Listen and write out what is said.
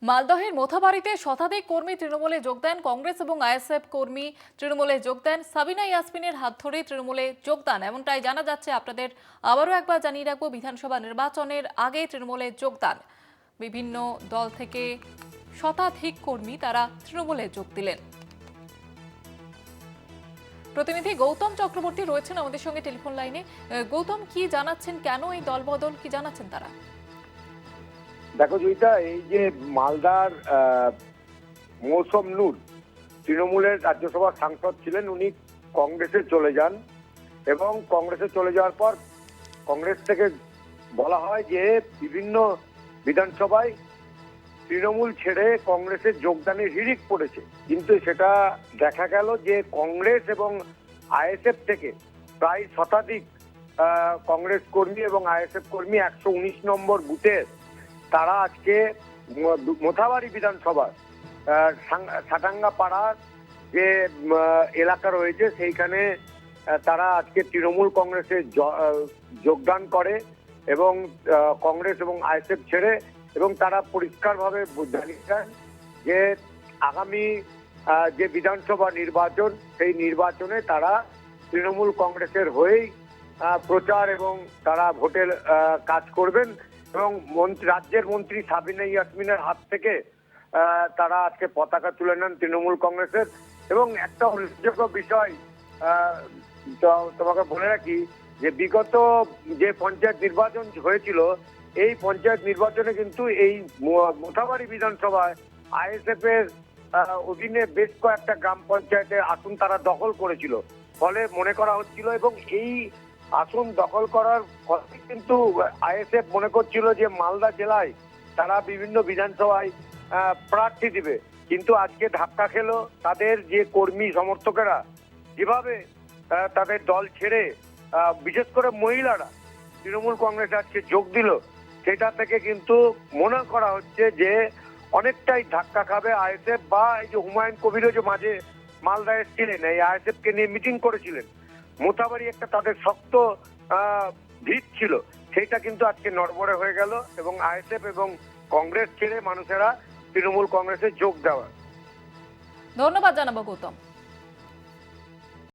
মালদহের মোথাবাড়িতে শতাধিক কর্মী তৃণমূলে যোগ দেন। কংগ্রেস এবং আইএসএফ কর্মী তৃণমূলে যোগ দেন। সাবিনা ইয়াসমিনের হাত ধরে তৃণমূলে যোগদান, এমনটাই জানা যাচ্ছে। আপনাদের আবারও একবার জানিয়ে রাখবো, বিধানসভা নির্বাচনের আগে তৃণমূলে যোগদান। বিভিন্ন দল থেকে শতাধিক কর্মী তারা তৃণমূলে যোগ দিলেন। প্রতিনিধি গৌতম চক্রবর্তী রয়েছেন আমাদের সঙ্গে টেলিফোন লাইনে। গৌতম, কি জানাচ্ছেন, কেন এই দলবদল, কি জানাচ্ছেন তারা? দেখো জয়িতা, এই যে মালদার মৌসম নূর তৃণমূলের রাজ্যসভার সাংসদ ছিলেন, উনি কংগ্রেসে চলে যান এবং কংগ্রেসে চলে যাওয়ার পর কংগ্রেস থেকে বলা হয় যে বিভিন্ন বিধানসভায় তৃণমূল ছেড়ে কংগ্রেসের যোগদানের হিড়িক পড়েছে। কিন্তু সেটা দেখা গেল যে কংগ্রেস এবং আইএসএফ থেকে প্রায় শতাধিক কংগ্রেস কর্মী এবং আইএসএফ কর্মী 119 নম্বর বুথের তারা আজকে মোথাবাড়ি বিধানসভার সাটাঙ্গা পাড়ার যে এলাকা রয়েছে সেইখানে তারা আজকে তৃণমূল কংগ্রেসে যোগদান করে এবং কংগ্রেস এবং আইএসএফ ছেড়ে, এবং তারা পরিষ্কারভাবে জানিয়েছেন যে আগামী যে বিধানসভা নির্বাচন, সেই নির্বাচনে তারা তৃণমূল কংগ্রেসের হয়েই প্রচার এবং তারা ভোটের কাজ করবেন। এবং রাজ্যের মন্ত্রী সাবিনা ইয়াসমিনের হাত থেকে তারা আজকে পতাকা তুলে নেন তৃণমূল কংগ্রেসের। এবং একটা উল্লেখযোগ্য বিষয় তোমাকে বলে রাখি যে বিগত যে পঞ্চায়েত নির্বাচন হয়েছিল, এই পঞ্চায়েত নির্বাচনে কিন্তু এই মোথাবাড়ি বিধানসভায় আইএসএফ এর অধীনে বেশ কয়েকটা গ্রাম পঞ্চায়েতের আসন তারা দখল করেছিল। ফলে মনে করা হচ্ছিল, এবং এই আসন দখল করার ফলে কিন্তু আইএসএফ মনে করছিল যে মালদা জেলায় তারা বিভিন্ন বিধানসভায় প্রার্থী দিবে। কিন্তু আজকে ধাক্কা খেলো তাদের যে কর্মী সমর্থকেরা যেভাবে তাদের দল ছেড়ে বিশেষ করে মহিলারা তৃণমূল কংগ্রেসে আজকে যোগ দিল, সেটা থেকে কিন্তু মনে করা হচ্ছে যে অনেকটাই ধাক্কা খাবে আইএসএফ। বা এই যে হুমায়ুন কবিরও যে মাঝে মালদা এসেছিলেন, এই আইএসএফ কে নিয়ে মিটিং করেছিলেন, মোথাবাড়ি একটা তাদের শক্ত ভিত ছিল, সেইটা কিন্তু আজকে নড়বড়ে হয়ে গেল এবং আইএসএফ এবং কংগ্রেস ছেড়ে মানুষেরা তৃণমূল কংগ্রেসে যোগ দেওয়া। ধন্যবাদ জানাবো গৌতম।